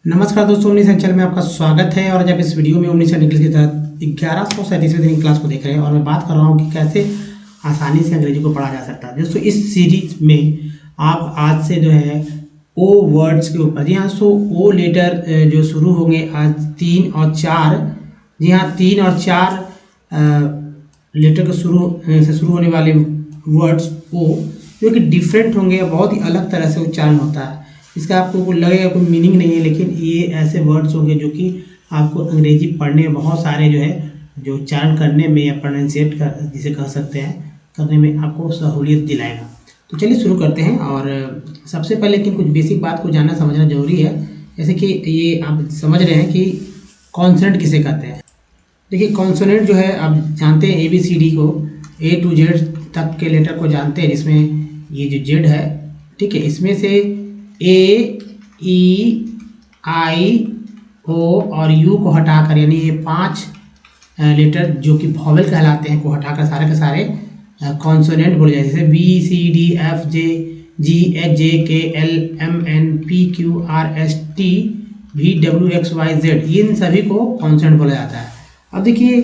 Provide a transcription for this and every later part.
नमस्कार दोस्तों, ओमनी संचल में आपका स्वागत है। और जब इस वीडियो में ओमनी इंग्लिश के तहत 1137वें दिन की क्लास को देख रहे हैं और मैं बात कर रहा हूं कि कैसे आसानी से अंग्रेजी को पढ़ा जा सकता है। दोस्तों इस सीरीज में आप आज से जो है ओ वर्ड्स के ऊपर, जी हाँ, ओ लेटर जो शुरू होंगे आज 3 और 4, जी हाँ 3 और 4 लेटर के शुरू होने वाले वर्ड्स ओ जो कि डिफरेंट होंगे, बहुत ही अलग तरह से उच्चारण होता है। इसका आपको लगेगा कोई मीनिंग नहीं है, लेकिन ये ऐसे वर्ड्स होंगे जो कि आपको अंग्रेजी पढ़ने में बहुत सारे जो उच्चारण करने में या प्रोनाउंसिएट कर जिसे कह सकते हैं करने में आपको सहूलियत दिलाएगा। तो चलिए शुरू करते हैं। और सबसे पहले लेकिन कुछ बेसिक बात को जानना समझना जरूरी है। जैसे कि ये आप समझ रहे हैं कि कॉन्सोनेंट किसे कहते हैं। देखिए कॉन्सोनेंट जो है आप जानते हैं ABCD को A to Z तक के लेटर को जानते हैं, जिसमें ये जो Z है, ठीक है, इसमें से A, E, I, O और U को हटाकर, यानी ये 5 लेटर जो कि वॉवेल कहलाते हैं को हटाकर सारे के सारे कॉन्सोनेंट बोले जाते हैं। जैसे BCDFGJKLMNPQRSTVWXYZ, इन सभी को कॉन्सोनेंट बोला जाता है। अब देखिए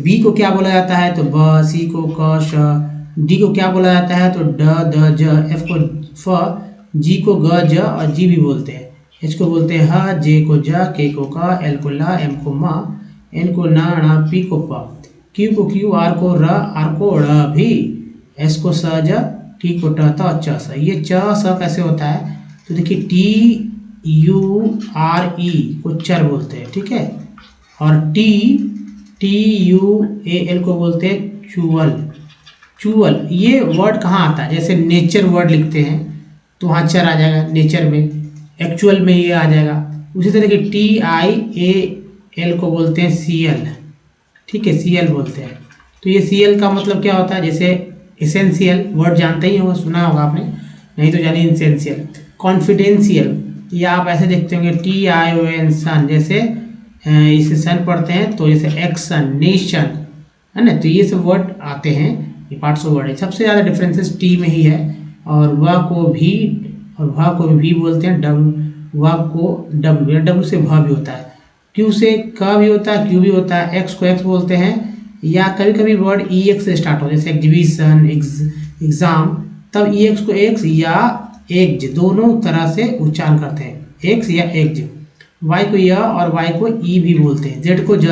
B को क्या बोला जाता है, तो ब, C को क, श, D को क्या बोला जाता है, तो ड, द, ज, F को फ, G को ग, ज और G भी बोलते हैं। H को बोलते हैं ह, J को ज, K को क, L को ल, M को म, N को न, ण, P को प, Q को Q, R को र, R को ड़ भी, S को स, ज, T को ट, त, च, स। ये च स कैसे होता है, तो देखिए TURE को चर बोलते हैं, ठीक है, और TUAL को बोलते हैं चुअल। चुअल ये वर्ड कहाँ आता है, जैसे नेचर वर्ड लिखते हैं तो वहाँ चर आ जाएगा नेचर में, एक्चुअल में ये आ जाएगा। उसी तरह के TIAL को बोलते हैं CL, ठीक है, CL बोलते हैं। तो ये CL का मतलब क्या होता है, जैसे एसेंशियल वर्ड जानते ही होगा, सुना होगा आपने, नहीं तो जानिए इसेंशियल। कॉन्फिडेंशियल, या आप ऐसे देखते होंगे TION सन, जैसे इसे सन पढ़ते हैं तो जैसे एक्शन, नेशन, है ना, तो ये सब वर्ड आते हैं, ये पार्ट्स ऑफ वर्ड है। सबसे ज़्यादा डिफरेंसेस टी में ही है। और व को भी और भ को भी बोलते हैं, व को W, W से भ भी होता है, Q से क भी होता है, Q भी होता है, X को X बोलते हैं, या कभी कभी वर्ड EX से स्टार्ट हो, जैसे एग्जीबिशन, एग्जाम, तब EX को X या एग्ज दोनों तरह से उच्चारण करते हैं, X या एग्ज। Y को य और Y को E भी बोलते हैं, Z को ज,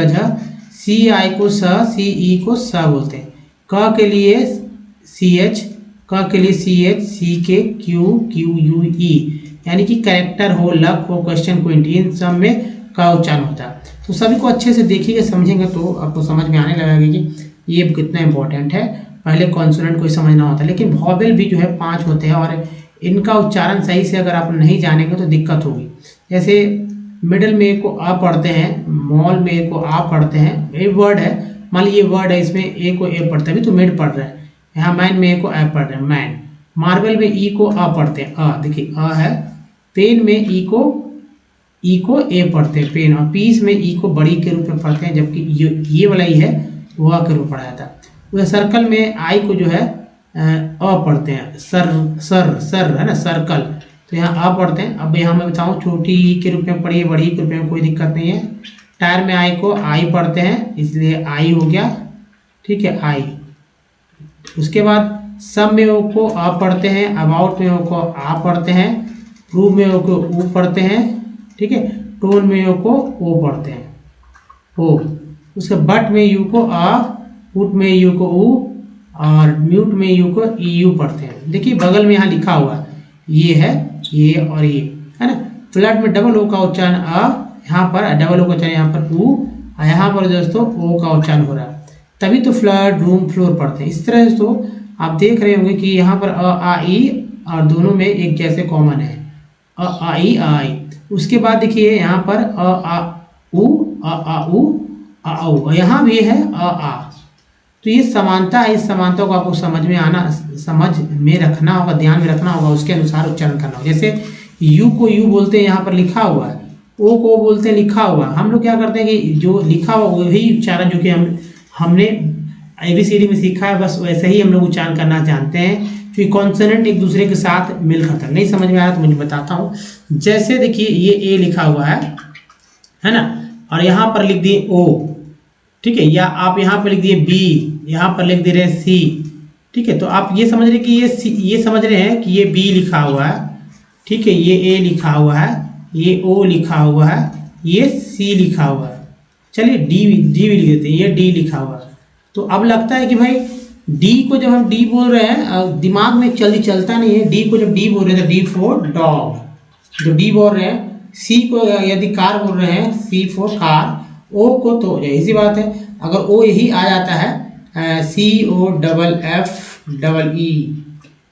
CI को स, CE को स बोलते हैं, क के लिए CH, क के लिए CH, C के Q, QUE, यानी कि कैरेक्टर हो, लक हो, क्वेश्चन को, इन सब में का उच्चारण होता है। तो सभी को अच्छे से देखिएगा, समझेंगे तो आपको समझ में आने लगेगा कि ये कितना इंपॉर्टेंट है। पहले कॉन्सोनेंट को समझना होता है, लेकिन वॉवेल भी जो है 5 होते हैं और इनका उच्चारण सही से अगर आप नहीं जानेंगे तो दिक्कत होगी। जैसे मिडल में को आ पढ़ते हैं, मॉल में को आ पढ़ते हैं, ये वर्ड है, मान लीजिए वर्ड है, इसमें ए को ए पढ़ते हैं, अभी तो मेड पढ़ रहे हैं, यहाँ मैन में ए को ए पढ़ रहे हैं, मैन। मार्बल में ई को आ पढ़ते हैं, अ, देखिए अ है। पेन में ई को ए पढ़ते हैं, पेन, और पीस में ई को बड़ी के रूप में पढ़ते हैं, जबकि ये वाला ई है वह के रूप पढ़ा जाता है। वह सर्कल में आई को जो है अ पढ़ते हैं, सर है ना, सर्कल, तो यहाँ आ पढ़ते हैं। अब यहाँ मैं बताऊँ, छोटी ई के रूप में पढ़िए, बड़ी के रूप में कोई दिक्कत नहीं है। टायर में आई को आई पढ़ते हैं, इसलिए आई हो गया, ठीक है, आई। उसके बाद सब में ओ को आ पढ़ते हैं, अबाउट में ओ को आ पढ़ते हैं, प्रूव में ओ को ऊ पढ़ते हैं, ठीक है, टोन में ओ को ओ पढ़ते हैं, ओ। उसके बट में यू को आ, पुट में यू को ऊ, और म्यूट में यू को ई यू पढ़ते हैं। देखिए बगल में यहाँ लिखा हुआ ये है, ये और ये है ना। फ्लड में डबल ओ का उच्चारण अ, यहाँ पर डबल ओ का उच्चारण यहाँ पर ऊ, और यहाँ पर दोस्तों ओ का उच्चारण हो रहा है, तभी तो फ्लड, रूम, फ्लोर पढ़ते हैं। इस तरह से तो आप देख रहे होंगे कि यहाँ पर अ, आ, ई और दोनों में एक जैसे कॉमन है, अ, आ, ई, आ, ई। उसके बाद देखिए यहाँ पर अ, आ, ऊ, आ, ऊ, आ, ऊ, यहाँ भी है अ, आ। तो ये समानता है, इस समानता को आपको समझ में रखना होगा, ध्यान में रखना होगा, उसके अनुसार उच्चारण करना होगा। जैसे यू को यू बोलते हैं, यहाँ पर लिखा हुआ है, ओ को बोलते हैं लिखा हुआ। हम लोग क्या करते हैं कि जो लिखा हुआ वही उच्चारण जो कि हमने ABCD में सीखा है, बस वैसे ही हम लोग उच्चारण करना जानते हैं क्योंकि कॉन्सोनेंट एक दूसरे के साथ मिल खाता। नहीं समझ में आया तो मुझे बताता हूँ। जैसे देखिए ये ए लिखा हुआ है ना, और यहाँ पर लिख दिए ओ, ठीक है, या आप यहाँ पर लिख दिए बी, यहाँ पर लिख दे रहे सी, ठीक है। तो आप ये समझ रहे कि ये समझ रहे हैं कि ये बी लिखा हुआ है, ठीक है, ये ए लिखा हुआ है, ये ओ लिखा हुआ है, ये सी लिखा हुआ है। चलिए डी भी लिख देते हैं, ये डी लिखा हुआ है। तो अब लगता है कि भाई डी को जब हम डी बोल रहे हैं, दिमाग में जल्दी चलता नहीं है। डी को जब डी बोल रहे हैं तो डी फॉर डॉग, जो डी बोल रहे हैं। सी को यदि कार बोल रहे हैं, सी फॉर कार। ओ को तो इसी बात है, अगर ओ यही आ जाता है, C O double F double E,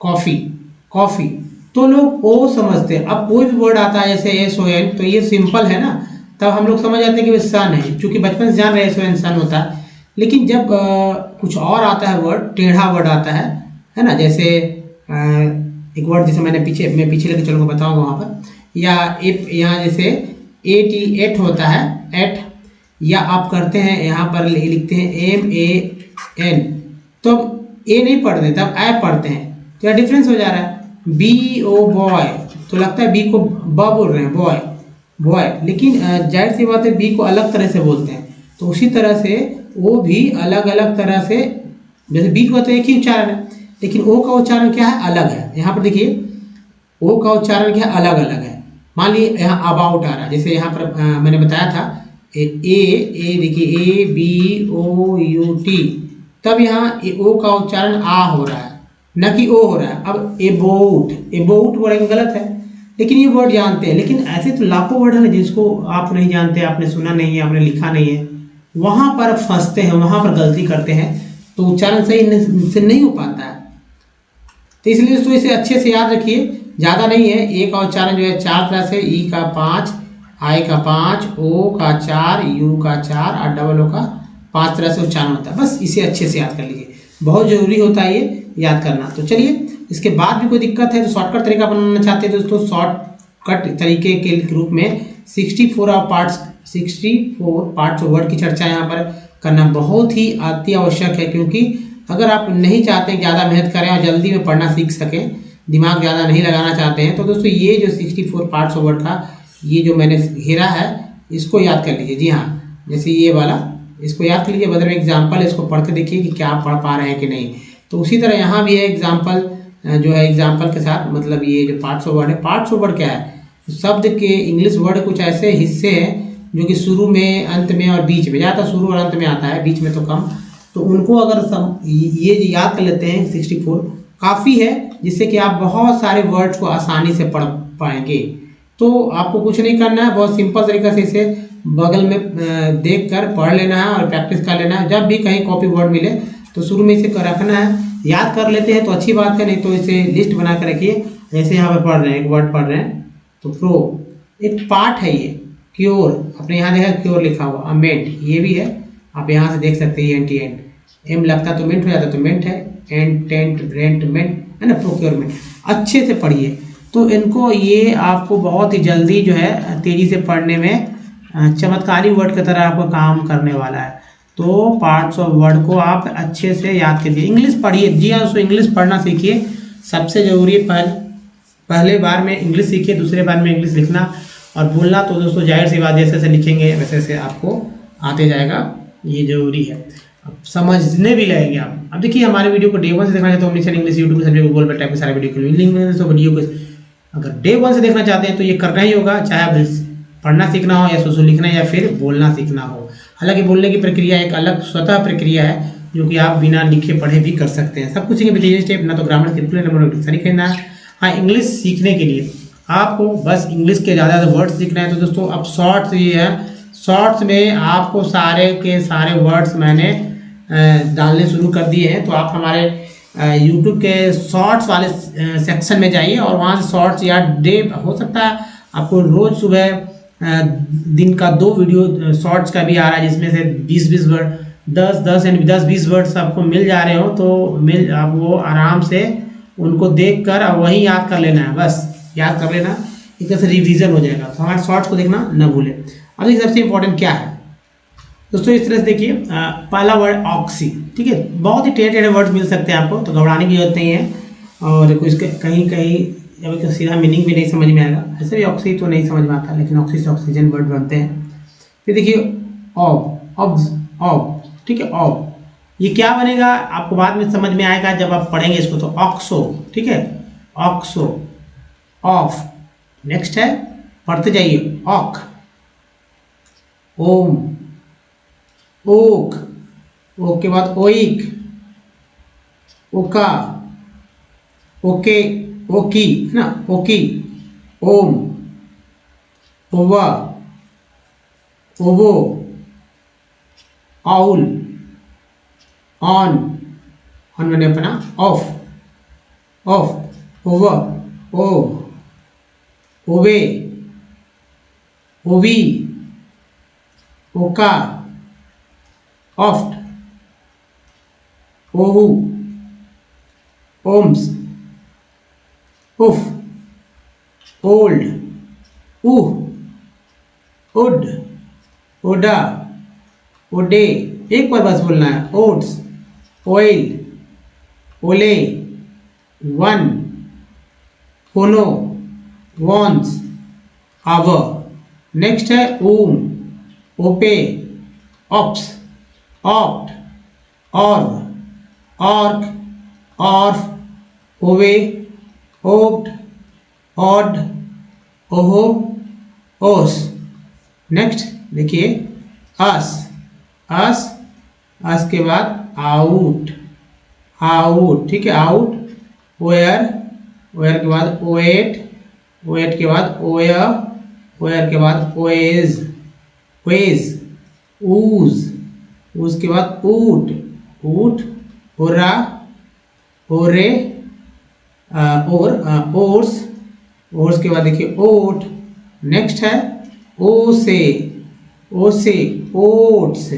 coffee, coffee, तो लोग ओ समझते हैं। अब कोई भी वर्ड आता है जैसे एस ओ एन, तो ये सिंपल है ना, तब हम लोग समझ जाते हैं कि वो सन है, क्योंकि बचपन से जान रहे एस ओ एन सन होता है। लेकिन जब कुछ और आता है वर्ड, टेढ़ा वर्ड आता है ना, जैसे एक वर्ड जैसे मैं पीछे लेके चलूँगा, बताऊँगा वहाँ पर, या यहाँ जैसे एट होता है, एट, या आप करते हैं यहाँ पर लिखते हैं MAN, तो ए नहीं पढ़ते तब ए पढ़ते हैं, तो क्या डिफरेंस हो जा रहा है। BO बॉय, तो लगता है बी को ब बोल रहे हैं, बॉय बॉय, लेकिन जाहिर सी बात है बी को अलग तरह से बोलते हैं। तो उसी तरह से वो भी अलग अलग तरह से, जैसे बी को तो एक ही उच्चारण है, लेकिन ओ का उच्चारण क्या है, अलग है। यहाँ पर देखिए ओ का उच्चारण क्या है, अलग अलग है। मान लीजिए यहाँ अबाउट आ रहा है, जैसे यहाँ पर मैंने बताया था ए देखिए ABOUT, तब यहाँ ओ का उच्चारण आ हो रहा है, न कि ओ हो रहा है। अब एबोउट वर्ड गलत है, लेकिन ये वर्ड जानते हैं। लेकिन ऐसे तो लाखों वर्ड है जिसको आप नहीं जानते, आपने सुना नहीं है, आपने लिखा नहीं है, वहाँ पर फंसते हैं, वहाँ पर गलती करते हैं, तो उच्चारण सही से नहीं हो पाता है। तो इसलिए दोस्तों इसे अच्छे से याद रखिए, ज़्यादा नहीं है। ए का उच्चारण जो है 4 तरह से, ई का 5, आई का 5, ओ का 4, यू का 4 और डबल ओ का 5 तरह से उच्चारण होता है। बस इसे अच्छे से याद कर लीजिए, बहुत ज़रूरी होता है ये याद करना। तो चलिए, इसके बाद भी कोई दिक्कत है तो शॉर्टकट तरीका बनाना चाहते हैं दोस्तों, शॉर्टकट तरीके के रूप में 64 पार्ट्स ऑफ वर्ड की चर्चा यहाँ पर करना बहुत ही अति आवश्यक है। क्योंकि अगर आप नहीं चाहते ज़्यादा मेहनत करें और जल्दी में पढ़ना सीख सकें, दिमाग ज़्यादा नहीं लगाना चाहते हैं, तो दोस्तों ये जो 64 पार्ट्स ऑफ वर्ड का ये जो मैंने घेरा है, इसको याद कर लीजिए। जी हाँ, जैसे ये वाला, इसको याद कर लीजिए, बदल में एग्जाम्पल, इसको पढ़ के देखिए कि क्या आप पढ़ पा रहे हैं कि नहीं। तो उसी तरह यहाँ भी है एग्जाम्पल, जो है एग्जाम्पल के साथ, मतलब ये जो पार्ट्स ऑफ वर्ड है, पार्ट्स ऑफ वर्ड क्या है, शब्द के इंग्लिश वर्ड कुछ ऐसे हिस्से हैं जो कि शुरू में, अंत में और बीच में, ज़्यादातर शुरू और अंत में आता है, बीच में तो कम। तो उनको अगर ये याद कर लेते हैं 64, काफ़ी है, जिससे कि आप बहुत सारे वर्ड्स को आसानी से पढ़ पाएंगे। तो आपको कुछ नहीं करना है, बहुत सिंपल तरीके से इसे बगल में देख कर पढ़ लेना है और प्रैक्टिस कर लेना है। जब भी कहीं कॉपी वर्ड मिले तो शुरू में इसे रखना है, याद कर लेते हैं तो अच्छी बात है, नहीं तो इसे लिस्ट बना कर रखिए। जैसे यहाँ पर पढ़ रहे हैं, एक वर्ड पढ़ रहे हैं, तो प्रो एक पार्ट है ये, क्योर, आपने यहाँ देखा क्योर लिखा हुआ, अमेंट ये भी है, आप यहाँ से देख सकते हैं, एंड एम लगता तो मेंट हो जाता, तो मेंट है, एंड टेंट रेंट मेंट है ना, प्रोक्योरमेंट। अच्छे से पढ़िए, तो इनको ये आपको बहुत ही जल्दी जो है तेज़ी से पढ़ने में चमत्कारी वर्ड की तरह आपको काम करने वाला है। तो पार्ट्स ऑफ वर्ड को आप अच्छे से याद कीजिए। इंग्लिश पढ़िए, जी हाँ दोस्तों, इंग्लिश पढ़ना सीखिए, सबसे ज़रूरी है। पहले बार में इंग्लिश सीखिए, दूसरे बार में इंग्लिश लिखना और बोलना तो दोस्तों जाहिर सी बात, जैसे जैसे लिखेंगे वैसे वैसे आपको आते जाएगा, ये जरूरी है। अब समझने भी लगेंगे आप। अब देखिए, हमारे वीडियो को डे 1 से देखना चाहते हो, तो इंग्लिश यूट्यूब सब्जेक्ट गूगल पर टाइप में सारे वीडियो के लिंक में, तो वीडियो को अगर डे 1 से देखना चाहते हैं तो ये करना ही होगा, चाहे आप पढ़ना सीखना हो या सोशल लिखना या फिर बोलना सीखना हो। हालांकि बोलने की प्रक्रिया एक अलग स्वतः प्रक्रिया है, जो कि आप बिना लिखे पढ़े भी कर सकते हैं। सब कुछ सीखेंगे स्टेप, ना तो ग्रामर सिंपल नंबर सही कहना है। हाँ, इंग्लिश सीखने के लिए आपको बस इंग्लिश के ज़्यादा वर्ड्स सीखना है। तो दोस्तों अब शॉर्ट्स ये है, शॉर्ट्स में आपको सारे के सारे वर्ड्स मैंने डालने शुरू कर दिए हैं। तो आप हमारे यूट्यूब के शॉर्ट्स वाले सेक्शन में जाइए और वहाँ से शॉर्ट्स या डे, हो सकता है आपको रोज़ सुबह दिन का 2 वीडियो शॉर्ट्स का भी आ रहा है, जिसमें से 20-20 वर्ड, 10-20 वर्ड्स आपको मिल जा रहे हो, तो आप वो आराम से उनको देख कर अब वहीं याद कर लेना है, बस याद कर लेना, एक तरह से रिवीजन हो जाएगा। तो हमारे शॉर्ट्स को देखना न भूलें। अब देखिए सबसे इंपॉर्टेंट क्या है दोस्तों, इस तरह से देखिए, पहला वर्ड ऑक्सी, ठीक है, बहुत ही टेढ़े वर्ड्स मिल सकते हैं आपको, तो घबराने की जरूरत नहीं है। और कुछ कहीं कहीं जब तो सीधा मीनिंग भी नहीं समझ में आएगा। ऐसे भी ऑक्सी तो नहीं समझ में आता, लेकिन ऑक्सी से ऑक्सीजन वर्ड बनते हैं। फिर देखिए ऑफ, ऑफ, ठीक है, ऑफ, ये क्या बनेगा आपको बाद में समझ में आएगा जब आप पढ़ेंगे इसको। तो ऑक्सो, ठीक है, ऑक्सो, ऑफ। नेक्स्ट है, पढ़ते जाइए, ऑक, ओम, ओक, ओक के बाद ओइक, ओका, ओके, ओकी, है ना, ओकी, ओम, ओवा, ओवो, आउल, ऑन, ऑन बने अपना ऑफ, ऑफ, ओवर, ओव, ओवे, ओवी, ओका, ऑफ्ट, ओहू, ओम्स, उफ, ओल्ड, उह, उड, ओडा, ओडे, एक बार बस बोलना है, ओट्स, ऑयल, ओले, वन, फोनो, वॉन्स, आवर। नेक्स्ट है ओम, ओपे, ऑप्स, ऑप्ट, ऑर्व, ऑर्क, ऑर्फ, ओवे, ओप्ट, ऑड, ओहो, ओस। नेक्स्ट देखिए अस, अस, अस के बाद आउट, आउट, ठीक है, आउट, वेयर, वेयर के बाद ओएट, ओएट के बाद ओयर, ओयर के बाद ओएज, वेज, ऊज, ऊज के बाद ऊट, ऊट, ओरा, ओरे, और ओर्स, ओर्स के बाद देखिए ओट। नेक्स्ट है ओसे, ओसे, ओट्स,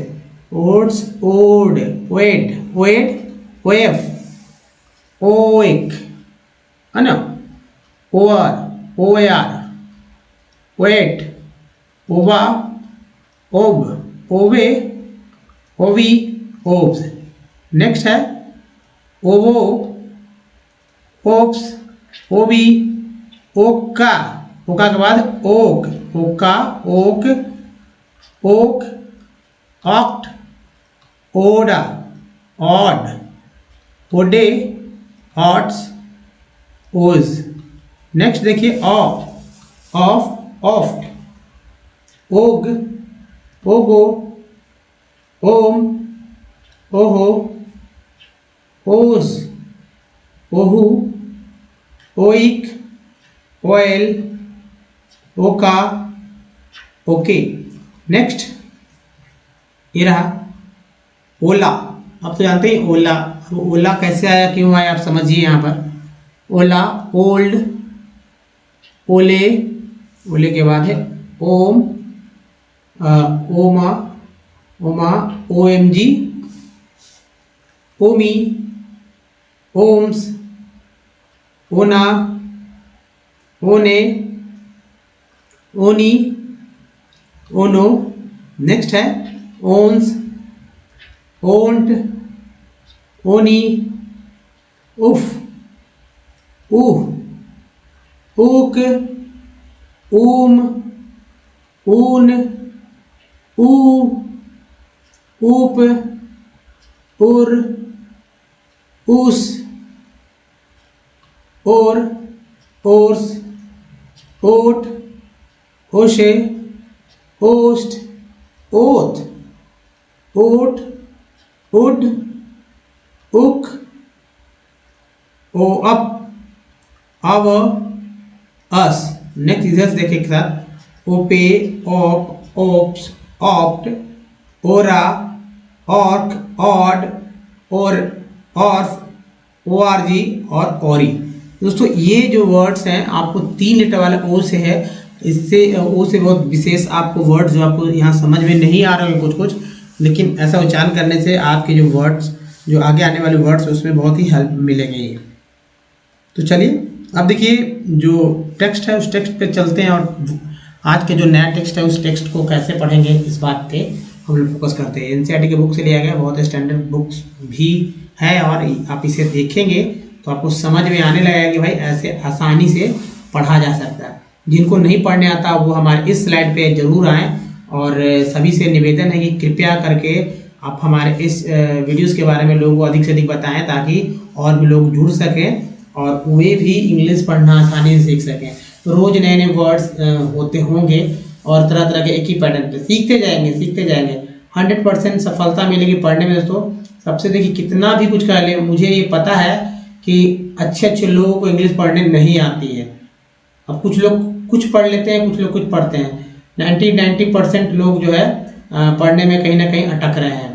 ओट्स, ओड, ओएड, ओएड, ओएफ, ओएक, है ना, ओवर, ओआर, ओएट, ओवा, ओब, ओवे, ओवी, ओब्स। नेक्स्ट है ओवो, ओप्स, ओबी, ओका, ओका के बाद ओक, ओका, ओक, ओक, ऑक्ट, ओडा, ऑड, ओडे, ऑट्स, ओज। नेक्स्ट देखिए ऑफ, ऑफ, ऑफ्ट, ओग, ओगो, ओम, ओहो, ओज, ओहू, ओइक, ओएल, ओका, ओके। नेक्स्ट ये रहा ओला। आप तो जानते हैं ओला, ओला कैसे आया, क्यों आया, आप समझिए यहाँ पर। ओला, ओल्ड, ओले, ओले के बाद है ओम, ओमा, ओमा, ओएमजी, ओमी, ओम्स, ओना, ओने, ओनी, ओनो। नेक्स्ट है ओन्स, ओंट, ओनी, उफ, उह, ऊक, ऊम, ऊन, ऊ, ऊप, उर, उस, और, ओर्स, ओट, ओशे, ओस्ट, ओथ, ओट, उड, उक, ओ अप, अव, अस। नेक्स्ट इधर से देखिए एक साथ, ओपे, ऑप, ओप्स, ऑप्ट, ओरा, ऑर्क, ऑड, और, ऑर्फ, ओआरजी और औरी। दोस्तों ये जो वर्ड्स हैं आपको 3 लेटर वाले ओ से है, इससे ओ से बहुत विशेष आपको वर्ड्स जो आपको यहाँ समझ में नहीं आ रहे हैं कुछ कुछ, लेकिन ऐसा उच्चारण करने से आपके जो वर्ड्स, जो आगे आने वाले वर्ड्स उसमें बहुत ही हेल्प मिलेंगे। तो चलिए अब देखिए जो टेक्स्ट है उस टेक्स्ट पे चलते हैं, और आज के जो नया टेक्स्ट है उस टेक्स्ट को कैसे पढ़ेंगे इस बात पे हम लोग फोकस करते हैं। एनसीईआरटी के बुक से लिया गया, बहुत स्टैंडर्ड बुक्स भी है और आप इसे देखेंगे तो आपको समझ में आने लगेगा कि भाई ऐसे आसानी से पढ़ा जा सकता है। जिनको नहीं पढ़ने आता वो हमारे इस स्लाइड पे जरूर आएँ, और सभी से निवेदन है कि कृपया करके आप हमारे इस वीडियोस के बारे में लोगों को अधिक से अधिक बताएं, ताकि और भी लोग जुड़ सकें और वे भी इंग्लिश पढ़ना आसानी से सीख सकें। तो रोज़ नए नए वर्ड्स होते होंगे और तरह तरह के एक ही पैटर्न पे सीखते जाएंगे 100% सफलता मिलेगी पढ़ने में। दोस्तों सबसे देखिए कितना भी कुछ कर ले, मुझे ये पता है कि अच्छे अच्छे लोगों को इंग्लिश पढ़ने नहीं आती है। अब कुछ लोग कुछ पढ़ लेते हैं, कुछ लोग कुछ पढ़ते हैं। 90% लोग जो है पढ़ने में कहीं ना कहीं अटक रहे हैं।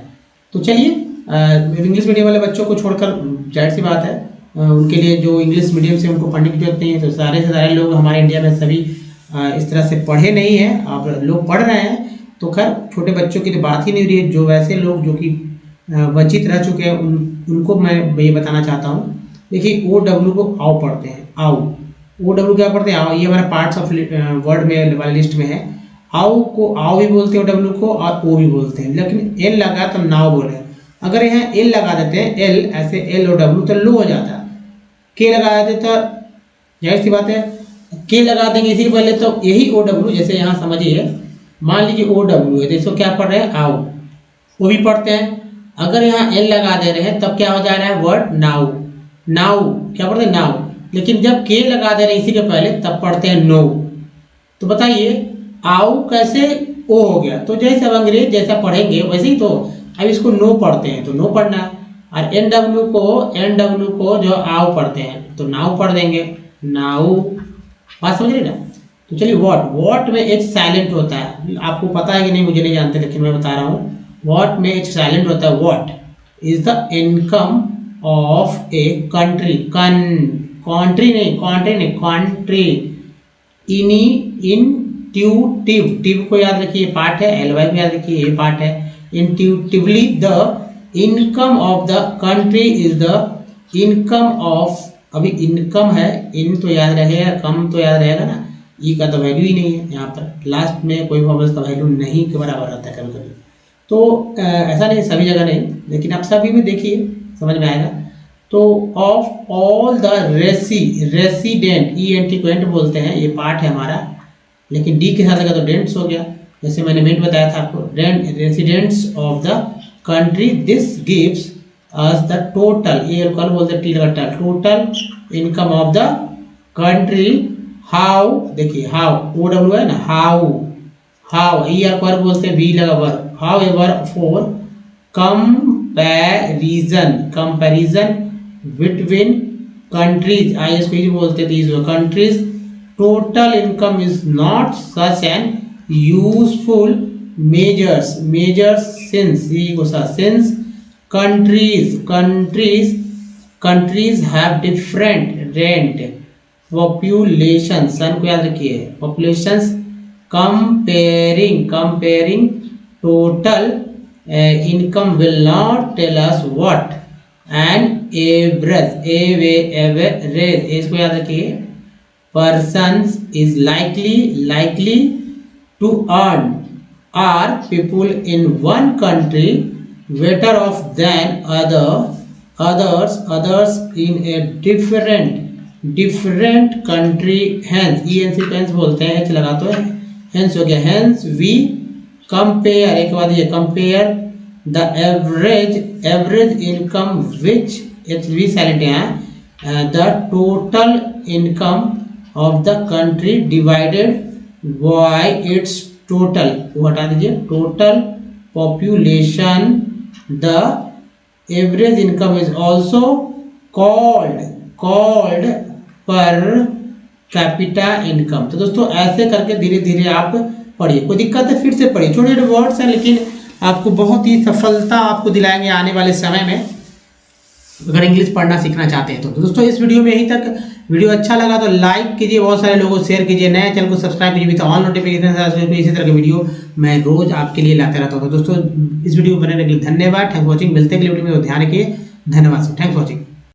तो चलिए इंग्लिश मीडियम वाले बच्चों को छोड़कर जाहिर सी बात है उनके लिए जो इंग्लिश मीडियम से उनको पढ़ने की जरूरत नहीं है। तो सारे से सारे लोग हमारे इंडिया में सभी इस तरह से पढ़े नहीं हैं। अब लोग पढ़ रहे हैं तो खैर छोटे बच्चों की तो बात ही नहीं हो रही है। जो वैसे लोग जो कि वंचित रह चुके हैं उनको मैं ये बताना चाहता हूँ। देखिए OW को आओ पढ़ते हैं, आओ। OW क्या पढ़ते हैं? आओ। ये हमारा पार्ट्स ऑफ वर्ड में वाली लिस्ट में है। आओ को आओ भी बोलते हैं OW को, और ओ भी बोलते हैं, लेकिन एल लगा तो नाव बोले। अगर यहाँ एल लगा देते हैं, एल ऐसे LOW तो लो हो जाता है। के लगा देते तो जाहिर सी बात है के लगा देंगे इसी पहले, तो यही OW जैसे यहाँ समझिए, मान लीजिए OW है तो इसको क्या पढ़ रहे हैं? आओ। वो भी पढ़ते हैं। अगर यहाँ एल लगा दे रहे हैं तब क्या हो जा रहा है? Word now. नाउ क्या पढ़ते हैं? नाउ। लेकिन जब के लगा दे रहे हैं इसी के पहले तब पढ़ते हैं नो। तो बताइए आओ कैसे ओ हो गया? तो जैसे अब अंग्रेज जैसा पढ़ेंगे वैसे ही। तो अब इसको नो पढ़ते हैं तो नो पढ़ना है, और NW को जो आओ पढ़ते हैं तो नाउ पढ़ देंगे, नाउ। बात समझ रहे ना? तो चलिए वॉट में एच साइलेंट होता है। आपको पता है कि नहीं मुझे नहीं जानते, लेकिन मैं बता रहा हूँ। वॉट में एच साइलेंट होता है। What is the income of a country. Country नहीं, इंट्यूटिव, टिव को याद रखिए पार्ट है, LY को याद रखिए ये पार्ट है। Intuitively the income of the country is the income of, अभी इनकम है, इन तो याद रहेगा, कम तो याद रहेगा ना, ई का तो वैल्यू ही नहीं है यहाँ पर। लास्ट में कोई फॉर्मूला का वैल्यू नहीं के बराबर रहता है कभी कभी। तो ऐसा नहीं, सभी जगह नहीं, लेकिन आप सभी में देखिए समझ में आएगा। तो of all the resident, ENT को एंट बोलते हैं, ये पार्ट है हमारा, लेकिन डी के साथ लगा तो डेंट्स हो गया, जैसे मैंने मेंट बताया था आपको। Residents of the country, this gives us the total, ये कल बोलते हैं टी लगा, total income of the country. How, देखिए हाउ OW है ना, हाउ ER को वर्ब बोलते हैं, V लगा verb. How ever for comparison between countries, IS को बोलते हैं, these countries total income is not such an useful measures since countries have different rent populations, सन को याद रखिए, populations comparing total income will not tell us what an average, इसको याद रखिए, persons is likely to earn. Are people in one country better off than others in a different country? Hence, hence बोलते हैं, h लगा तो hence हो गया। hence we compare, एक बात ये, compare the average income which HV silent है, the total income of the country divided by its total, वो हटा दीजिए, total population. The average income is also called per capita income. तो दोस्तों ऐसे करके धीरे धीरे आप पढ़िए, कोई दिक्कत है फिर से पढ़िए, छोटे छोटे वर्ड्स हैं लेकिन आपको बहुत ही सफलता आपको दिलाएंगे आने वाले समय में, अगर इंग्लिश पढ़ना सीखना चाहते हैं तो दोस्तों इस वीडियो में यहीं तक। वीडियो अच्छा लगा तो लाइक कीजिए, बहुत सारे लोगों को शेयर कीजिए, नए चैनल को सब्सक्राइब कीजिए, तो ऑल नोटिफिकेशन इसी तरह के वीडियो मैं रोज आपके लिए लाते रहता हूँ। तो दोस्तों इस वीडियो को बनाने के लिए धन्यवाद, थैंक वॉचिंग। मिलते हैं अगले वीडियो में, तो ध्यान रखिए, धन्यवाद, थैंक्स वॉचिंग।